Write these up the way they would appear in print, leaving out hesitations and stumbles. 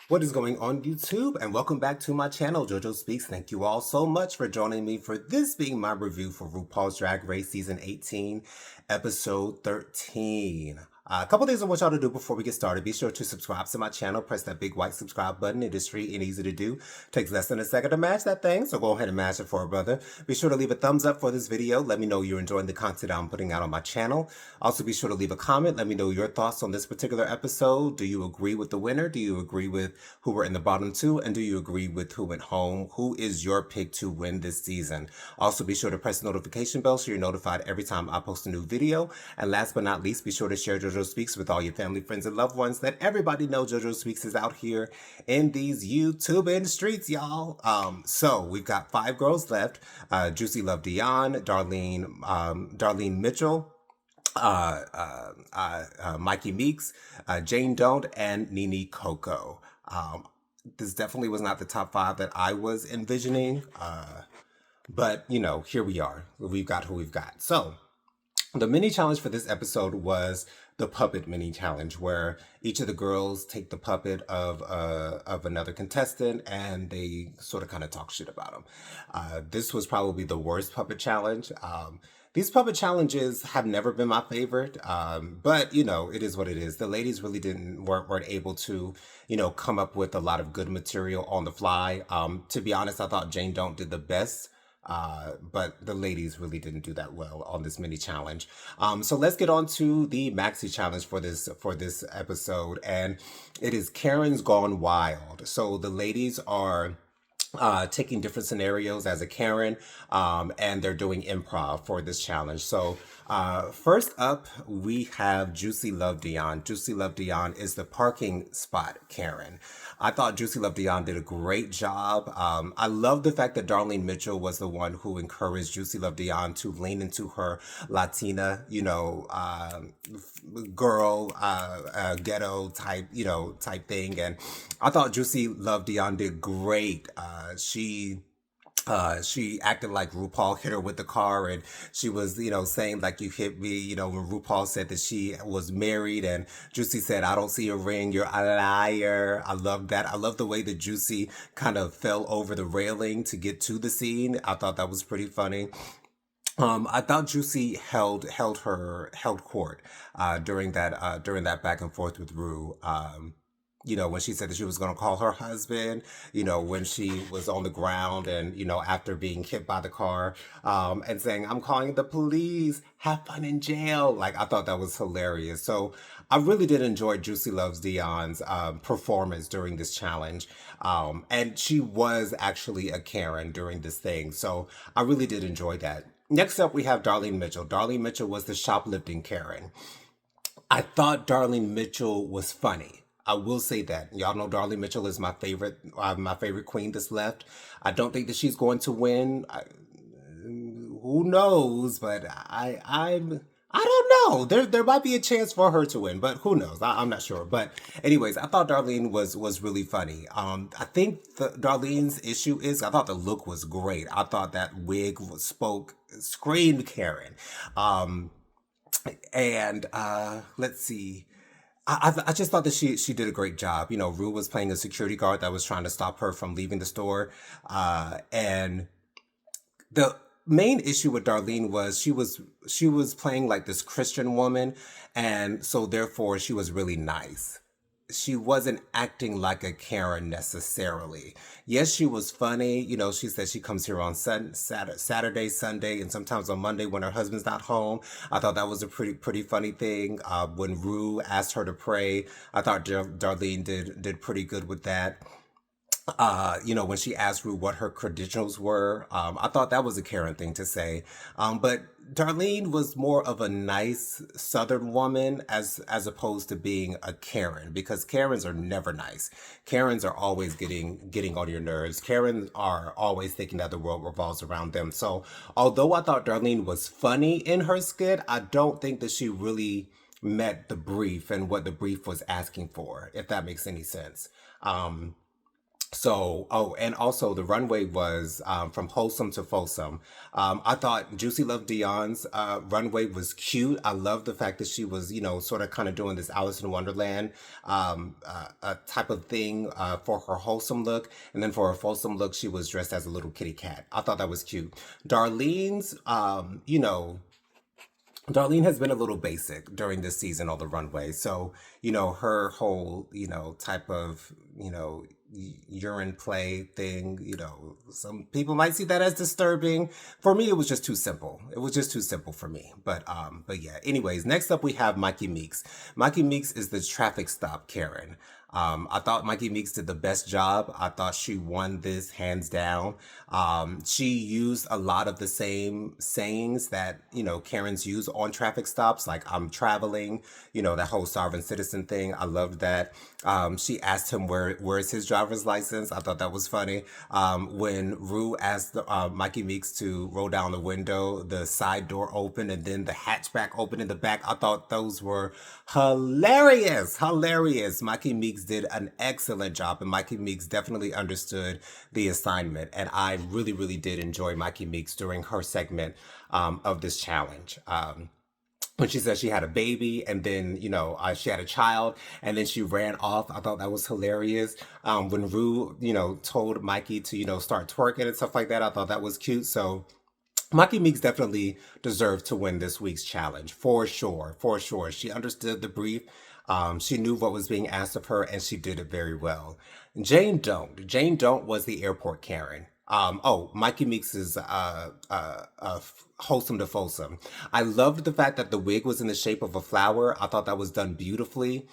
What is going on YouTube, and welcome back to my channel, JoJo Speaks. Thank you all so much for joining me for this being my review for RuPaul's Drag Race Season 18, Episode 13. A couple things I want y'all to do before we get started. Be sure to subscribe to my channel. Press that big white subscribe button. It is free and easy to do. Takes less than a second to mash that thing, so go ahead and mash it for a brother. Be sure to leave a thumbs up for this video. Let me know you're enjoying the content I'm putting out on my channel. Also, be sure to leave a comment. Let me know your thoughts on this particular episode. Do you agree with the winner? Do you agree with who were in the bottom two? And do you agree with who went home? Who is your pick to win this season? Also, be sure to press the notification bell so you're notified every time I post a new video. And last but not least, be sure to share JoJo Speaks with all your family, friends, and loved ones. Let everybody know JoJo Speaks is out here in these YouTube and streets, y'all. So we've got 5 girls left. Juicy Love Dion, Darlene Mitchell, Mikey Meeks, Jane Don't, and Nene Coco. This definitely was not the top 5 that I was envisioning, but you know, here we are. We've got who we've got. So the mini challenge for this episode was the puppet mini challenge, where each of the girls take the puppet of another contestant and they sort of kind of talk shit about them. This was probably the worst puppet challenge. These puppet challenges have never been my favorite, but you know, it is what it is. The ladies really weren't able to, you know, come up with a lot of good material on the fly. To be honest, I thought Jane Don't did the best. But the ladies really didn't do that well on this mini challenge. So let's get on to the maxi challenge for this episode, and it is Karen's Gone Wild. So the ladies are taking different scenarios as a Karen, and they're doing improv for this challenge. So first up, we have Juicy Love Dion. Juicy Love Dion is the parking spot Karen. I thought Juicy Love Dion did a great job. I love the fact that Darlene Mitchell was the one who encouraged Juicy Love Dion to lean into her Latina, you know, girl, ghetto type, you know, type thing. And I thought Juicy Love Dion did great. She acted like RuPaul hit her with the car, and she was, you know, saying like, you hit me, you know, when RuPaul said that she was married, and Juicy said, I don't see a ring, you're a liar. I love that. I love the way that Juicy kind of fell over the railing to get to the scene. I thought that was pretty funny. I thought Juicy held court during that back and forth with Rue. You know, when she said that she was going to call her husband, you know, when she was on the ground and, you know, after being hit by the car, and saying, I'm calling the police, have fun in jail. Like, I thought that was hilarious. So I really did enjoy Juicy Loves Dion's performance during this challenge. And she was actually a Karen during this thing. So I really did enjoy that. Next up, we have Darlene Mitchell. Darlene Mitchell was the shoplifting Karen. I thought Darlene Mitchell was funny. I will say that. Y'all know Darlene Mitchell is my favorite queen that's left. I don't think that she's going to win. Who knows? But I don't know. There might be a chance for her to win, but who knows? I'm not sure. But anyways, I thought Darlene was really funny. I think Darlene's issue is I thought the look was great. I thought that wig screamed Karen. And let's see. I just thought that she did a great job. You know, Rue was playing a security guard that was trying to stop her from leaving the store. And the main issue with Darlene was she was playing like this Christian woman, and so therefore she was really nice. She wasn't acting like a Karen necessarily. Yes, she was funny. You know, she said she comes here on Saturday, Sunday, and sometimes on Monday when her husband's not home. I thought that was a pretty funny thing. When Rue asked her to pray, I thought Darlene did pretty good with that. You know, when she asked Rue what her credentials were, I thought that was a Karen thing to say. But Darlene was more of a nice Southern woman as opposed to being a Karen, because Karens are never nice. Karens are always getting on your nerves. Karens are always thinking that the world revolves around them. So although I thought Darlene was funny in her skit, I don't think that she really met the brief and what the brief was asking for, if that makes any sense. So, oh, and also the runway was from wholesome to fulsome. I thought Juicy Love Dion's runway was cute. I love the fact that she was, sort of kind of doing this Alice in Wonderland type of thing for her wholesome look. And then for her fulsome look, she was dressed as a little kitty cat. I thought that was cute. Darlene's, Darlene has been a little basic during this season on the runway. So, her whole, type of, urine play thing, some people might see that as disturbing. For me, it was just too simple. It was just too simple for me. But yeah. Anyways, next up we have Mikey Meeks. Mikey Meeks is the traffic stop Karen. I thought Mikey Meeks did the best job. I thought she won this hands down. She used a lot of the same sayings that, Karens use on traffic stops, like I'm traveling, that whole sovereign citizen thing. I loved that. She asked him where's his driver's license. I thought that was funny. When Rue asked Mikey Meeks to roll down the window, the side door opened and then the hatchback opened in the back. I thought those were hilarious. Hilarious. Mikey Meeks did an excellent job, and Mikey Meeks definitely understood the assignment. And I really, really did enjoy Mikey Meeks during her segment of this challenge. When she said she had a baby and then, she had a child and then she ran off. I thought that was hilarious. When Rue, told Mikey to, start twerking and stuff like that, I thought that was cute. So Mikey Meeks definitely deserved to win this week's challenge, for sure, for sure. She understood the brief. She knew what was being asked of her, and she did it very well. Jane Don't. Jane Don't was the airport Karen. Mikey Meeks is wholesome to fulsome. I loved the fact that the wig was in the shape of a flower. I thought that was done beautifully.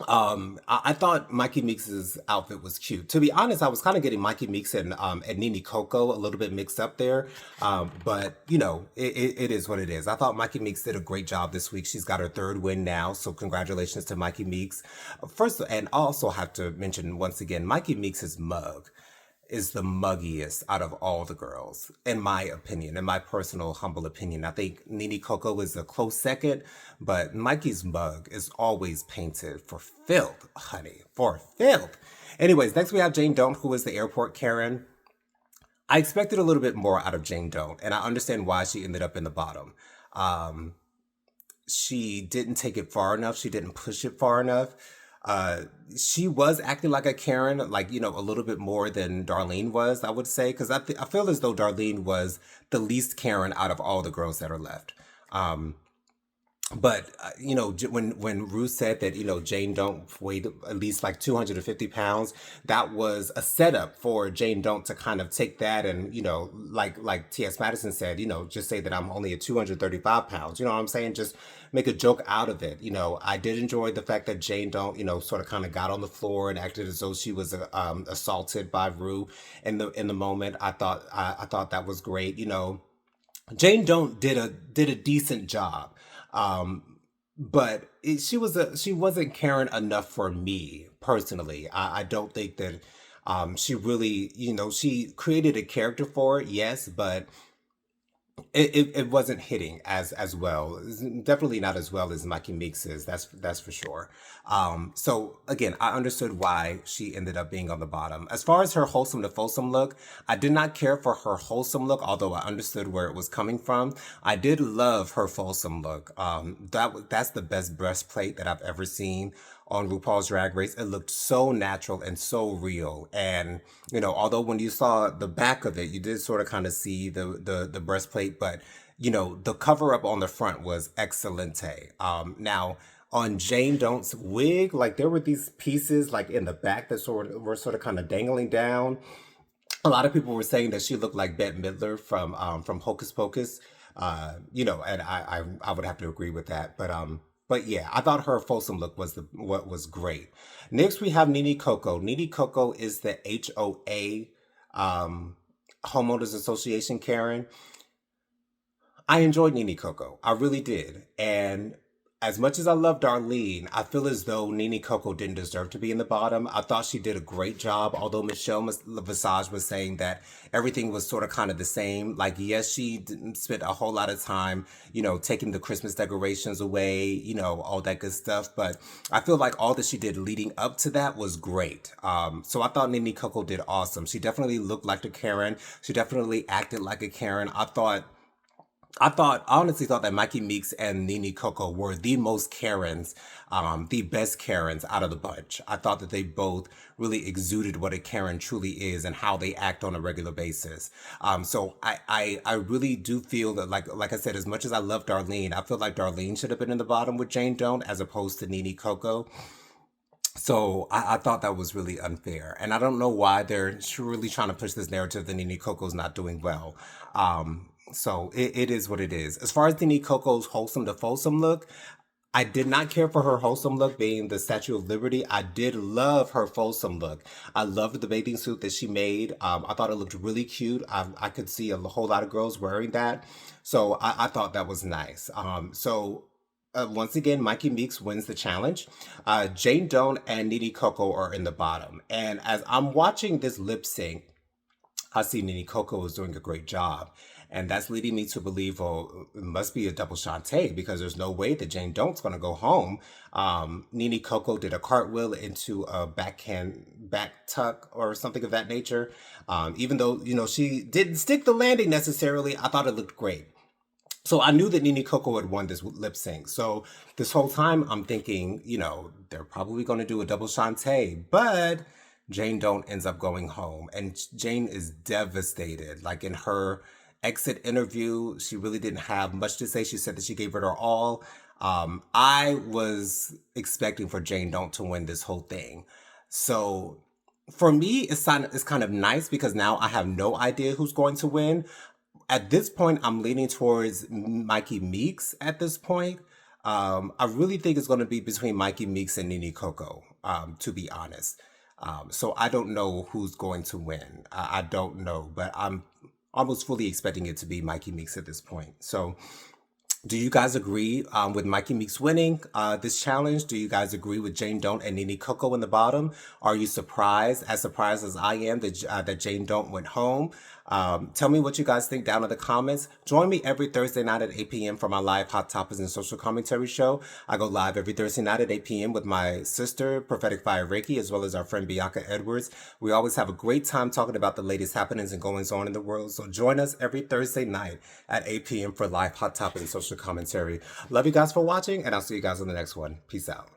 I thought Mikey Meeks's outfit was cute. To be honest, I was kind of getting Mikey Meeks and Nene Coco a little bit mixed up there. But it is what it is. I thought Mikey Meeks did a great job this week. She's got her third win now, so congratulations to Mikey Meeks. First, and I also have to mention once again, Mikey Meeks's mug is the muggiest out of all the girls, in my opinion, in my personal humble opinion. I think Nene Coco is a close second, but Mikey's mug is always painted for filth, honey, for filth. Anyways, next we have Jane Don't, who is the airport Karen. I expected a little bit more out of Jane Don't, and I understand why she ended up in the bottom. Um, she didn't take it far enough. She didn't push it far enough. Uh, she was acting like a Karen, like, a little bit more than Darlene was, I would say, because I feel as though Darlene was the least Karen out of all the girls that are left. Um, but when Ruth said that Jane Don't weighed at least like 250 pounds, that was a setup for Jane Don't to kind of take that and like T.S. Madison said, just say that I'm only at 235 pounds. You know what I'm saying? Just make a joke out of it. I did enjoy the fact that Jane Don't sort of kind of got on the floor and acted as though she was assaulted by Rue in the moment. I thought that was great. Jane Don't did a decent job. Um, but she wasn't Karen enough for me personally. I don't think that she really, she created a character for it, yes, but it wasn't hitting as well. Definitely not as well as Mikey Meeks is. That's for sure. So again, I understood why she ended up being on the bottom. As far as her wholesome to fulsome look, I did not care for her wholesome look, although I understood where it was coming from. I did love her fulsome look. That's the best breastplate that I've ever seen on RuPaul's Drag Race. It looked so natural and so real. And although when you saw the back of it, you did sort of kind of see the breastplate, but the cover up on the front was excelente. Now on Jane Don't's wig, like there were these pieces like in the back that sort of kind of dangling down. A lot of people were saying that she looked like Bette Midler from Hocus Pocus. And I would have to agree with that. But yeah, I thought her fulsome look was what was great. Next we have Nene Coco. Nene Coco is the HOA um, homeowners association Karen. I enjoyed Nene Coco. I really did. And as much as I love Darlene, I feel as though Nene Coco didn't deserve to be in the bottom. I thought she did a great job, although Michelle Visage was saying that everything was sort of kind of the same. Like, yes, she didn't spend a whole lot of time, taking the Christmas decorations away, all that good stuff. But I feel like all that she did leading up to that was great. So I thought Nene Coco did awesome. She definitely looked like a Karen. She definitely acted like a Karen. I honestly thought that Mikey Meeks and Nene Coco were the most Karens, the best Karens out of the bunch. I thought that they both really exuded what a Karen truly is and how they act on a regular basis. So I really do feel that, like I said, as much as I love Darlene, I feel like Darlene should have been in the bottom with Jane Don't as opposed to Nene Coco. So I thought that was really unfair. And I don't know why they're really trying to push this narrative that Nene Coco's not doing well. So it is what it is. As far as Nene Coco's wholesome to fulsome look, I did not care for her wholesome look being the Statue of Liberty. I did love her fulsome look. I loved the bathing suit that she made. I thought it looked really cute. I could see a whole lot of girls wearing that. So I thought that was nice. Once again, Mikey Meeks wins the challenge. Jane Doan and Nene Coco are in the bottom. And as I'm watching this lip sync, I see Nene Coco is doing a great job. And that's leading me to believe, well, it must be a double Shantae because there's no way that Jane Doan's going to go home. Nene Coco did a cartwheel into a back tuck or something of that nature. Even though, she didn't stick the landing necessarily, I thought it looked great. So I knew that Nene Coco had won this lip sync. So this whole time I'm thinking, they're probably going to do a double Shantae, but Jane Don't ends up going home. And Jane is devastated. Like in her exit interview, she really didn't have much to say. She said that she gave it her all. I was expecting for Jane Don't to win this whole thing. So for me, it's kind of nice because now I have no idea who's going to win. At this point, I'm leaning towards Mikey Meeks at this point. I really think it's going to be between Mikey Meeks and Nene Coco, to be honest. So I don't know who's going to win. I don't know, but I'm almost fully expecting it to be Mikey Meeks at this point. So do you guys agree with Mikey Meeks winning this challenge? Do you guys agree with Jane Don't and Nene Coco in the bottom? Are you surprised as I am, that Jane Don't went home? Tell me what you guys think down in the comments. Join me every Thursday night at 8 p.m. for my live Hot Topics and Social Commentary show. I go live every Thursday night at 8 p.m. with my sister, Prophetic Fire Reiki, as well as our friend Bianca Edwards. We always have a great time talking about the latest happenings and goings on in the world. So join us every Thursday night at 8 p.m. for live Hot Topics and Social Commentary. Love you guys for watching, and I'll see you guys on the next one. Peace out.